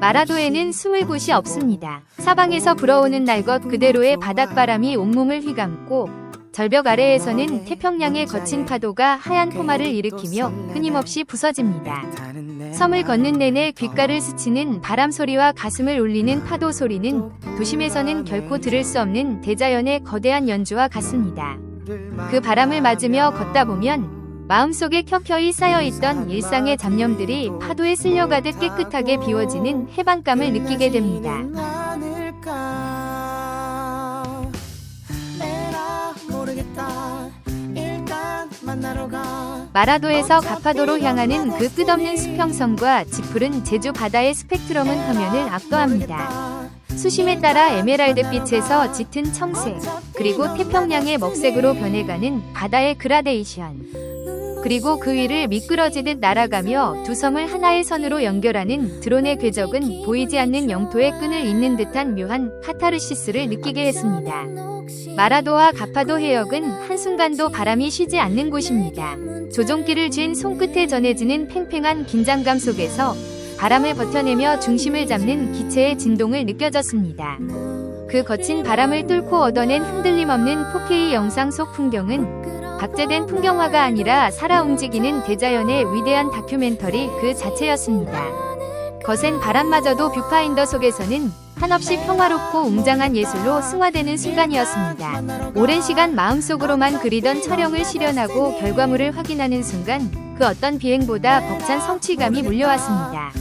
마라도에는 숨을 곳이 없습니다. 사방에서 불어오는 날 것 그대로의 바닷바람이 온몸을 휘감고 절벽 아래에서는 태평양의 거친 파도가 하얀 포마를 일으키며 끊임없이 부서집니다. 섬을 걷는 내내 귓가를 스치는 바람 소리와 가슴을 울리는 파도 소리는 도심에서는 결코 들을 수 없는 대자연의 거대한 연주와 같습니다. 그 바람을 맞으며 걷다 보면 마음속에 켜켜이 쌓여있던 일상의 잡념들이 파도에 쓸려가듯 깨끗하게 비워지는 해방감을 느끼게 됩니다. 마라도에서 가파도로 향하는 그 끝없는 수평선과 짙푸른 제주 바다의 스펙트럼은 화면을 압도합니다. 수심에 따라 에메랄드빛에서 짙은 청색, 그리고 태평양의 먹색으로 변해가는 바다의 그라데이션. 그리고 그 위를 미끄러지듯 날아가며 두 섬을 하나의 선으로 연결하는 드론의 궤적은 보이지 않는 영토의 끈을 잇는 듯한 묘한 카타르시스를 느끼게 했습니다. 마라도와 가파도 해역은 한순간도 바람이 쉬지 않는 곳입니다. 조종기를 쥔 손끝에 전해지는 팽팽한 긴장감 속에서 바람을 버텨내며 중심을 잡는 기체의 진동을 느껴졌습니다. 그 거친 바람을 뚫고 얻어낸 흔들림 없는 4K 영상 속 풍경은 박제된 풍경화가 아니라 살아 움직이는 대자연의 위대한 다큐멘터리 그 자체였습니다. 거센 바람마저도 뷰파인더 속에서는 한없이 평화롭고 웅장한 예술로 승화되는 순간이었습니다. 오랜 시간 마음속으로만 그리던 촬영을 실현하고 결과물을 확인하는 순간 그 어떤 비행보다 벅찬 성취감이 몰려왔습니다.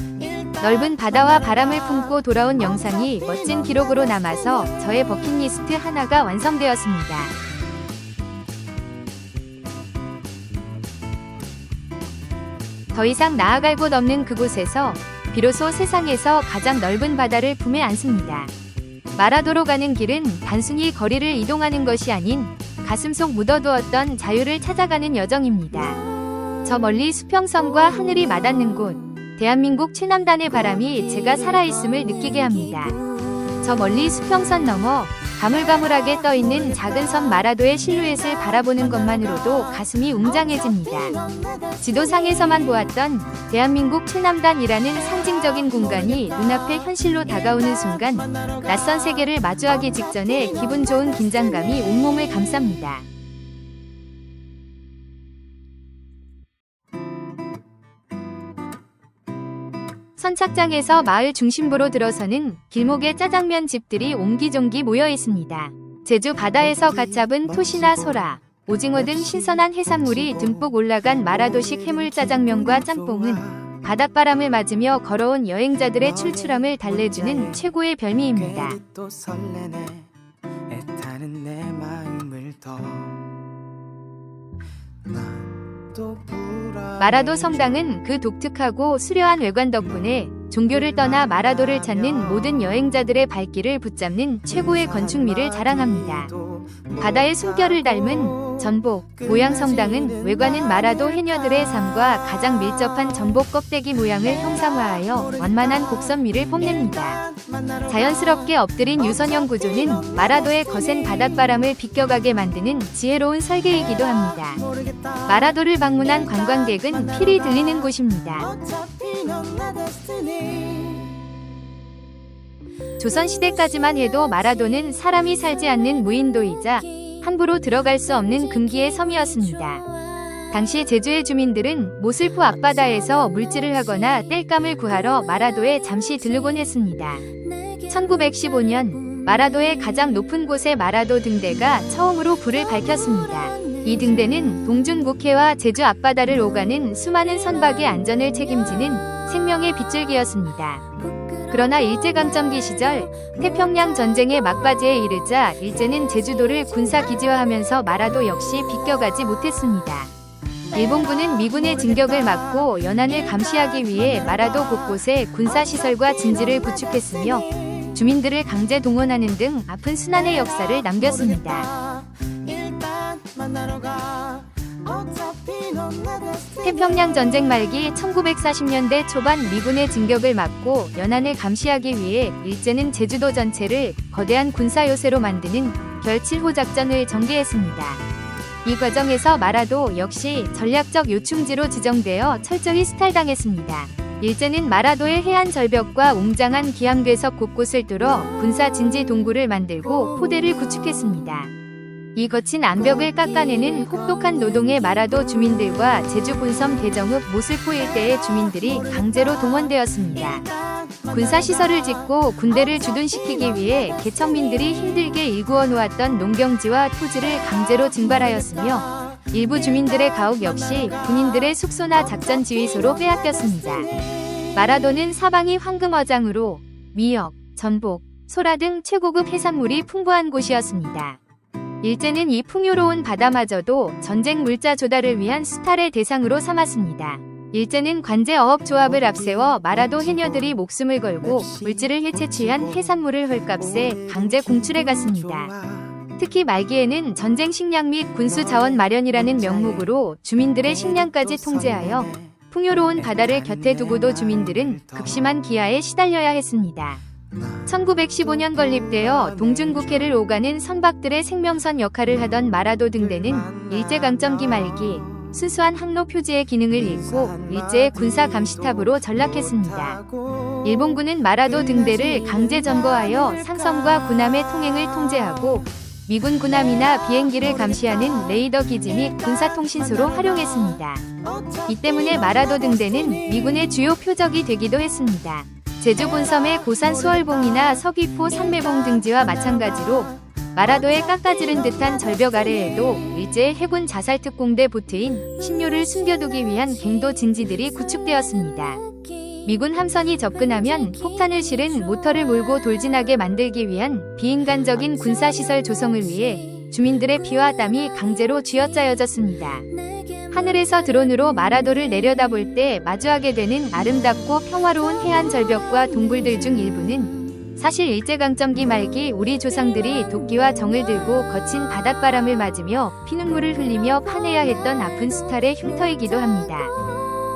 넓은 바다와 바람을 품고 돌아온 영상이 멋진 기록으로 남아서 저의 버킷리스트 하나가 완성되었습니다. 더 이상 나아갈 곳 없는 그곳에서 비로소 세상에서 가장 넓은 바다를 품에 안습니다. 마라도로 가는 길은 단순히 거리를 이동하는 것이 아닌 가슴속 묻어두었던 자유를 찾아가는 여정입니다. 저 멀리 수평선과 하늘이 맞닿는 곳, 대한민국 최남단의 바람이 제가 살아있음을 느끼게 합니다. 저 멀리 수평선 너머 가물가물하게 떠있는 작은 섬 마라도의 실루엣을 바라보는 것만으로도 가슴이 웅장해집니다. 지도상에서만 보았던 대한민국 최남단이라는 상징적인 공간이 눈앞에 현실로 다가오는 순간 낯선 세계를 마주하기 직전에 기분 좋은 긴장감이 온몸을 감쌉니다. 선착장에서 마을 중심부로 들어서는 길목에 짜장면 집들이 옹기종기 모여 있습니다. 제주 바다에서 갓 잡은 토시나 소라, 오징어 등 신선한 해산물이 듬뿍 올라간 마라도식 해물 짜장면과 짬뽕은 바닷바람을 맞으며 걸어온 여행자들의 출출함을 달래주는 최고의 별미입니다. 마라도 성당은 그 독특하고 수려한 외관 덕분에 종교를 떠나 마라도를 찾는 모든 여행자들의 발길을 붙잡는 최고의 건축미를 자랑합니다. 바다의 숨결을 닮은 전복 모양 성당은 외관은 마라도 해녀들의 삶과 가장 밀접한 전복 껍데기 모양을 형상화하여 완만한 곡선미를 뽐냅니다. 자연스럽게 엎드린 유선형 구조는 마라도의 거센 바닷바람을 비껴가게 만드는 지혜로운 설계이기도 합니다. 마라도를 방문한 관광객은 필히 들리는 곳입니다. 조선시대까지만 해도 마라도는 사람이 살지 않는 무인도이자 함부로 들어갈 수 없는 금기의 섬이었습니다. 당시 제주의 주민들은 모슬포 앞바다에서 물질을 하거나 땔감을 구하러 마라도에 잠시 들르곤 했습니다. 1915년 마라도의 가장 높은 곳에 마라도 등대가 처음으로 불을 밝혔습니다. 이 등대는 동중국해와 제주 앞바다를 오가는 수많은 선박의 안전을 책임지는 생명의 빗줄기였습니다. 그러나 일제강점기 시절 태평양 전쟁의 막바지에 이르자 일제는 제주도를 군사기지화하면서 마라도 역시 비껴가지 못했습니다. 일본군은 미군의 진격을 막고 연안을 감시하기 위해 마라도 곳곳에 군사시설과 진지를 구축했으며 주민들을 강제 동원하는 등 아픈 순환의 역사를 남겼습니다. 태평양 전쟁 말기 1940년대 초반 미군의 진격을 막고 연안을 감시하기 위해 일제는 제주도 전체를 거대한 군사요새로 만드는 결 7호 작전을 전개했습니다. 이 과정에서 마라도 역시 전략적 요충지로 지정되어 철저히 수탈당했습니다. 일제는 마라도의 해안 절벽과 웅장한 기암괴석 곳곳을 뚫어 군사 진지 동굴을 만들고 포대를 구축했습니다. 이 거친 암벽을 깎아내는 혹독한 노동에 마라도 주민들과 제주 본섬 대정읍 모슬포 일대의 주민들이 강제로 동원되었습니다. 군사시설을 짓고 군대를 주둔시키기 위해 개척민들이 힘들게 일구어 놓았던 농경지와 토지를 강제로 증발하였으며 일부 주민들의 가옥 역시 군인들의 숙소나 작전 지휘소로 빼앗겼습니다. 마라도는 사방이 황금어장으로 미역, 전복, 소라 등 최고급 해산물이 풍부한 곳이었습니다. 일제는 이 풍요로운 바다마저도 전쟁 물자 조달을 위한 수탈의 대상으로 삼았습니다. 일제는 관제 어업조합을 앞세워 마라도 해녀들이 목숨을 걸고 물질을 해채취한 해산물을 헐값에 강제 공출해 갔습니다. 특히 말기에는 전쟁 식량 및 군수 자원 마련이라는 명목으로 주민들의 식량까지 통제하여 풍요로운 바다를 곁에 두고도 주민들은 극심한 기아에 시달려야 했습니다. 1915년 건립되어 동중국해를 오가는 선박들의 생명선 역할을 하던 마라도 등대는 일제강점기 말기 순수한 항로 표지의 기능을 잃고 일제의 군사 감시탑으로 전락했습니다. 일본군은 마라도 등대를 강제 점거하여 상선과 군함의 통행을 통제하고 미군 군함이나 비행기를 감시하는 레이더 기지 및 군사통신소로 활용했습니다. 이 때문에 마라도 등대는 미군의 주요 표적이 되기도 했습니다. 제주 본섬의 고산 수월봉이나 서귀포 산매봉 등지와 마찬가지로 마라도의 깎아지른 듯한 절벽 아래에도 일제의 해군 자살특공대 보트인 신료를 숨겨두기 위한 갱도 진지들이 구축되었습니다. 미군 함선이 접근하면 폭탄을 실은 모터를 몰고 돌진하게 만들기 위한 비인간적인 군사시설 조성을 위해 주민들의 피와 땀이 강제로 쥐어짜여졌습니다. 하늘에서 드론으로 마라도를 내려다볼 때 마주하게 되는 아름답고 평화로운 해안 절벽과 동굴들 중 일부는 사실 일제강점기 말기 우리 조상들이 도끼와 정을 들고 거친 바닷바람을 맞으며 피눈물을 흘리며 파내야 했던 아픈 수탈의 흉터이기도 합니다.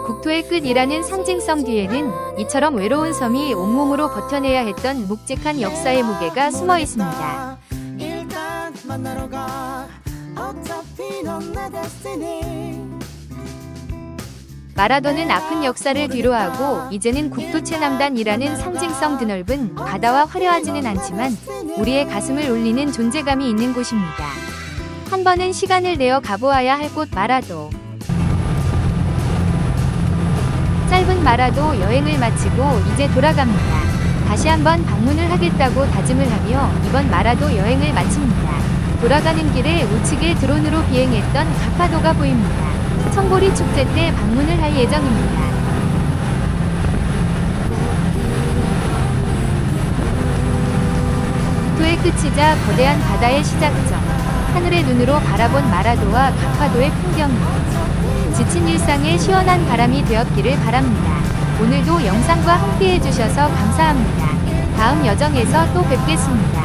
국토의 끝이라는 상징성 뒤에는 이처럼 외로운 섬이 온몸으로 버텨내야 했던 묵직한 역사의 무게가 숨어 있습니다. 마라도는 아픈 역사를 뒤로하고 이제는 국토 최남단이라는 상징성 드넓은 바다와 화려하지는 않지만 우리의 가슴을 울리는 존재감이 있는 곳입니다. 한 번은 시간을 내어 가보아야 할 곳 마라도. 짧은 마라도 여행을 마치고 이제 돌아갑니다. 다시 한번 방문을 하겠다고 다짐을 하며 이번 마라도 여행을 마칩니다. 돌아가는 길에 우측에 드론으로 비행했던 가파도가 보입니다. 청보리 축제 때 방문을 할 예정입니다. 국토의 끝이자 거대한 바다의 시작점. 하늘의 눈으로 바라본 마라도와 가파도의 풍경이 지친 일상에 시원한 바람이 되었기를 바랍니다. 오늘도 영상과 함께 해주셔서 감사합니다. 다음 여정에서 또 뵙겠습니다.